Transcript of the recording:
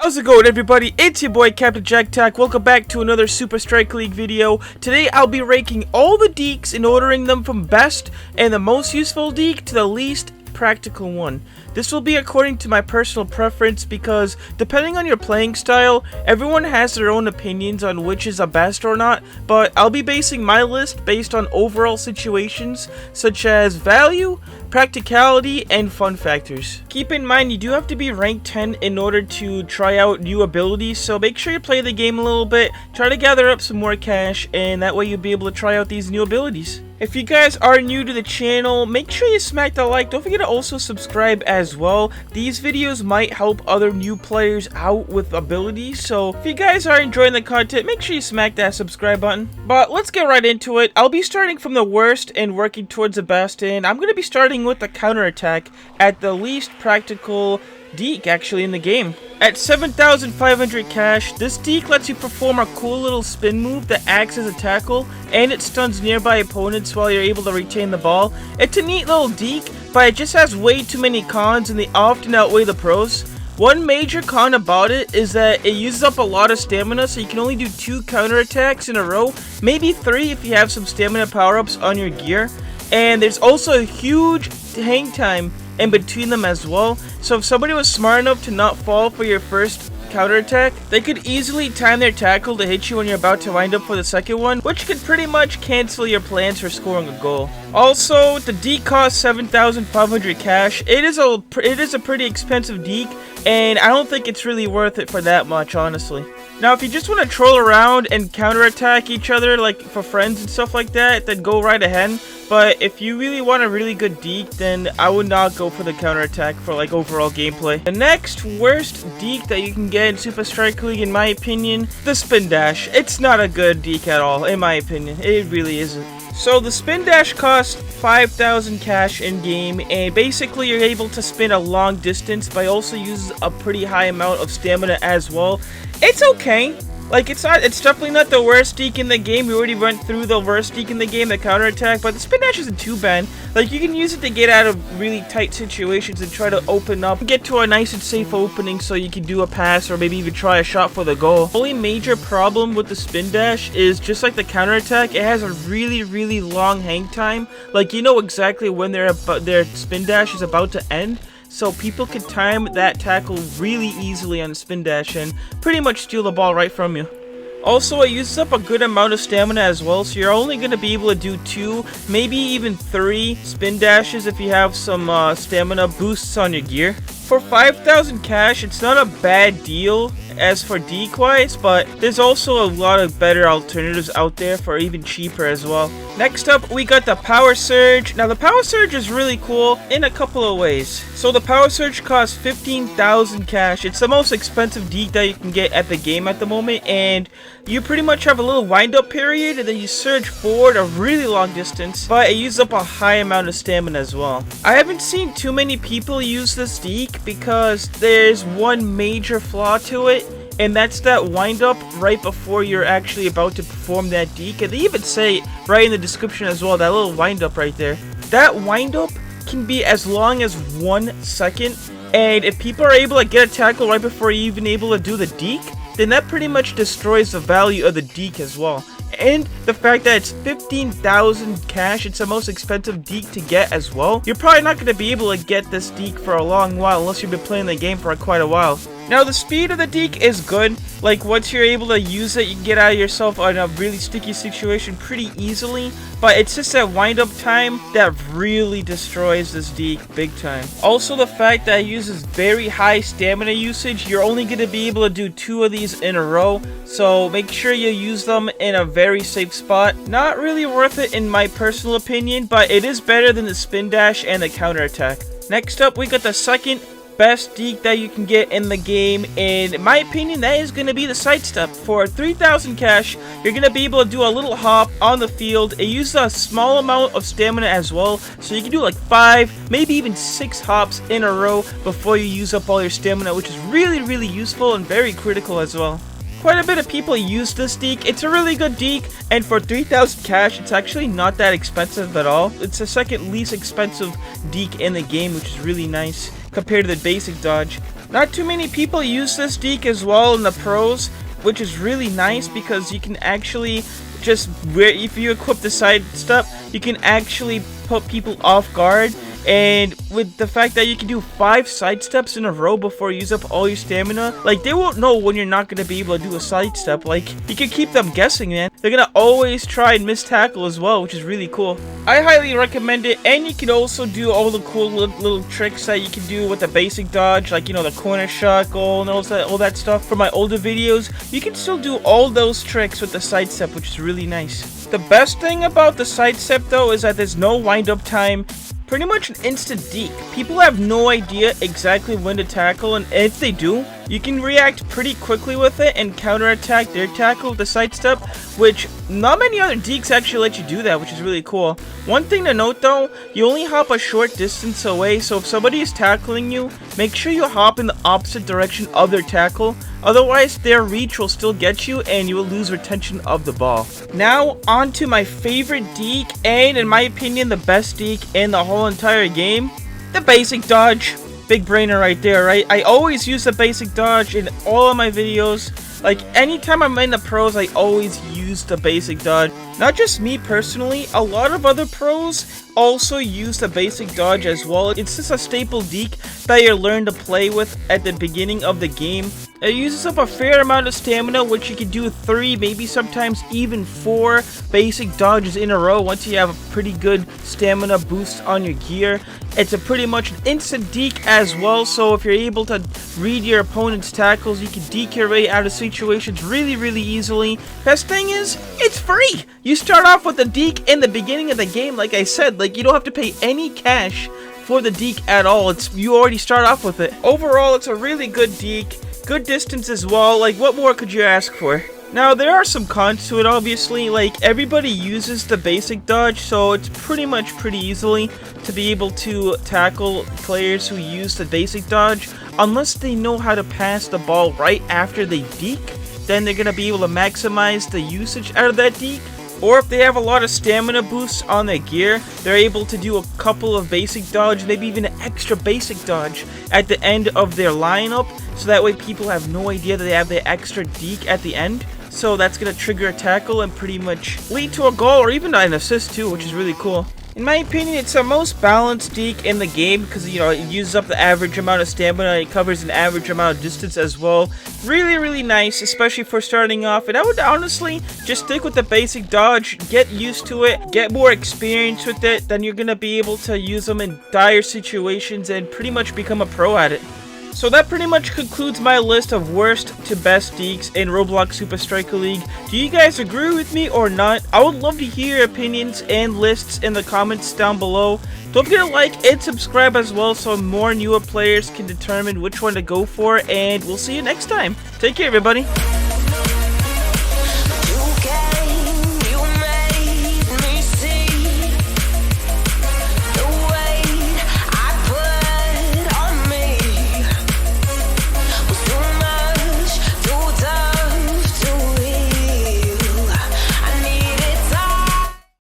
How's it going, everybody? It's your boy CaptainJackAttack. Welcome back to another Super Strike League video. Today I'll be ranking all the dekes and ordering them from best and the most useful deke to the least practical one. This will be according to my personal preference because depending on your playing style, everyone has their own opinions on which is the best or not, but I'll be basing my list based on overall situations such as value, practicality, and fun factors. Keep in mind you do have to be ranked 10 in order to try out new abilities, so make sure you play the game a little bit, try to gather up some more cash, and that way you'll be able to try out these new abilities. If you guys are new to the channel, make sure you smack the like. Don't forget to also subscribe as well. These videos might help other new players out with abilities, so if you guys are enjoying the content, make sure you smack that subscribe button. But let's get right into it. I'll be starting from the worst and working towards the best, and I'm going to be starting with the Counterattack at the least practical deke actually in the game. At 7,500 cash, this deke lets you perform a cool little spin move that acts as a tackle, and it stuns nearby opponents while you're able to retain the ball. It's a neat little deke, but it just has way too many cons and they often outweigh the pros. One major con about it is that it uses up a lot of stamina, so you can only do 2 counterattacks in a row, maybe 3 if you have some stamina power-ups on your gear. And there's also a huge hang time in between them as well, so if somebody was smart enough to not fall for your first counterattack, they could easily time their tackle to hit you when you're about to wind up for the second one, which could pretty much cancel your plans for scoring a goal. Also, the deke costs 7,500 cash. It is a pretty expensive deke, and I don't think it's really worth it for that much, honestly. Now, if you just want to troll around and counterattack each other, like for friends and stuff like that, then go right ahead. But if you really want a really good deke, then I would not go for the counterattack for like overall gameplay. The next worst deke that you can get in Super Strike League, in my opinion, the Spin Dash. It's not a good deke at all, in my opinion. It really isn't. So the Spin Dash costs 5,000 cash in game, and basically you're able to spin a long distance, but also uses a pretty high amount of stamina as well. It's okay. Like, it's definitely not the worst deke in the game. We already went through the worst deke in the game, the counterattack, but the Spin Dash isn't too bad. Like, you can use it to get out of really tight situations and try to open up, get to a nice and safe opening so you can do a pass or maybe even try a shot for the goal. The only major problem with the Spin Dash is, just like the counterattack, it has a really long hang time. Like, you know exactly when their Spin Dash is about to end. So people can time that tackle really easily on the Spin Dash and pretty much steal the ball right from you. Also, it uses up a good amount of stamina as well, so you're only going to be able to do 2, maybe even 3 Spin Dashes if you have some stamina boosts on your gear. For 5,000 cash, it's not a bad deal as for deke wise, but there's also a lot of better alternatives out there for even cheaper as well. Next up, we got the Power Surge. Now, the Power Surge is really cool in a couple of ways. So the Power Surge costs 15,000 cash. It's the most expensive deke that you can get at the game at the moment, and you pretty much have a little wind-up period, and then you surge forward a really long distance, but it uses up a high amount of stamina as well. I haven't seen too many people use this deke because there's one major flaw to it, and that's that wind up right before you're actually about to perform that deke. And they even say right in the description as well, that little wind up right there. That wind up can be as long as 1 second, and if people are able to get a tackle right before you're even able to do the deke, then that pretty much destroys the value of the deke as well. And the fact that it's 15,000 cash, it's the most expensive deke to get as well. You're probably not going to be able to get this deke for a long while unless you've been playing the game for quite a while. Now, the speed of the deke is good. Like, once you're able to use it, you can get out of yourself on a really sticky situation pretty easily. But it's just that wind-up time that really destroys this deke big time. Also, the fact that it uses very high stamina usage. You're only going to be able to do 2 of these in a row. So make sure you use them in a very safe spot. Not really worth it in my personal opinion, but it is better than the Spin Dash and the Counterattack. Next up, we got the second best deke that you can get in the game, and in my opinion, that is going to be the Sidestep. For 3,000 cash, you're going to be able to do a little hop on the field. It uses a small amount of stamina as well, so you can do like 5, maybe even 6 hops in a row before you use up all your stamina, which is really useful and very critical as well. Quite a bit of people use this deke. It's a really good deke, and for 3,000 cash, it's actually not that expensive at all. It's the second least expensive deke in the game, which is really nice compared to the basic dodge. Not too many people use this deke as well in the pros, which is really nice because you can actually just, if you equip the sidestep, you can actually put people off guard. And with the fact that you can do 5 sidesteps in a row before you use up all your stamina, like, they won't know when you're not going to be able to do a sidestep. Like, you can keep them guessing, man. They're going to always try and miss tackle as well, which is really cool. I highly recommend it, and you can also do all the cool little tricks that you can do with the basic dodge, like, you know, the corner shot goal and all that stuff from my older videos. You can still do all those tricks with the sidestep, which is really nice. The best thing about the sidestep, though, is that there's no wind-up time. Pretty much an instant deke. People have no idea exactly when to tackle, and if they do, you can react pretty quickly with it and counterattack their tackle with the sidestep, which not many other dekes actually let you do that, which is really cool. One thing to note though, you only hop a short distance away, so if somebody is tackling you, make sure you hop in the opposite direction of their tackle. Otherwise, their reach will still get you and you will lose retention of the ball. Now, on to my favorite deke, and in my opinion, the best deke in the whole entire game, the basic dodge. Big brainer right there, right? I always use the basic dodge in all of my videos. Like, anytime I'm in the pros, I always use the basic dodge. Not just me personally, a lot of other pros also use the basic dodge as well. It's just a staple deke that you learn to play with at the beginning of the game. It uses up a fair amount of stamina, which you can do 3, maybe sometimes even 4 basic dodges in a row once you have a pretty good stamina boost on your gear. It's a pretty much an instant deke as well, so if you're able to read your opponent's tackles, you can deke your way out of situations really easily. Best thing is, it's free! You start off with the deke in the beginning of the game, like I said, like, you don't have to pay any cash for the deke at all. You already start off with it. Overall, it's a really good deke. Good distance as well. Like, what more could you ask for? Now, there are some cons to it, obviously. Like, everybody uses the basic dodge, so it's pretty easily to be able to tackle players who use the basic dodge. Unless they know how to pass the ball right after they deke, then they're going to be able to maximize the usage out of that deke. Or if they have a lot of stamina boosts on their gear, they're able to do a couple of basic dodge, maybe even an extra basic dodge at the end of their lineup, so that way people have no idea that they have their extra deke at the end. So that's going to trigger a tackle and pretty much lead to a goal or even an assist too, which is really cool. In my opinion, it's the most balanced deke in the game because, you know, it uses up the average amount of stamina, it covers an average amount of distance as well. Really nice, especially for starting off. And I would honestly just stick with the basic dodge, get used to it, get more experience with it, then you're going to be able to use them in dire situations and pretty much become a pro at it. So that pretty much concludes my list of worst to best dekes in Roblox Super Striker League. Do you guys agree with me or not? I would love to hear your opinions and lists in the comments down below. Don't forget to like and subscribe as well so more newer players can determine which one to go for, and we'll see you next time. Take care, everybody.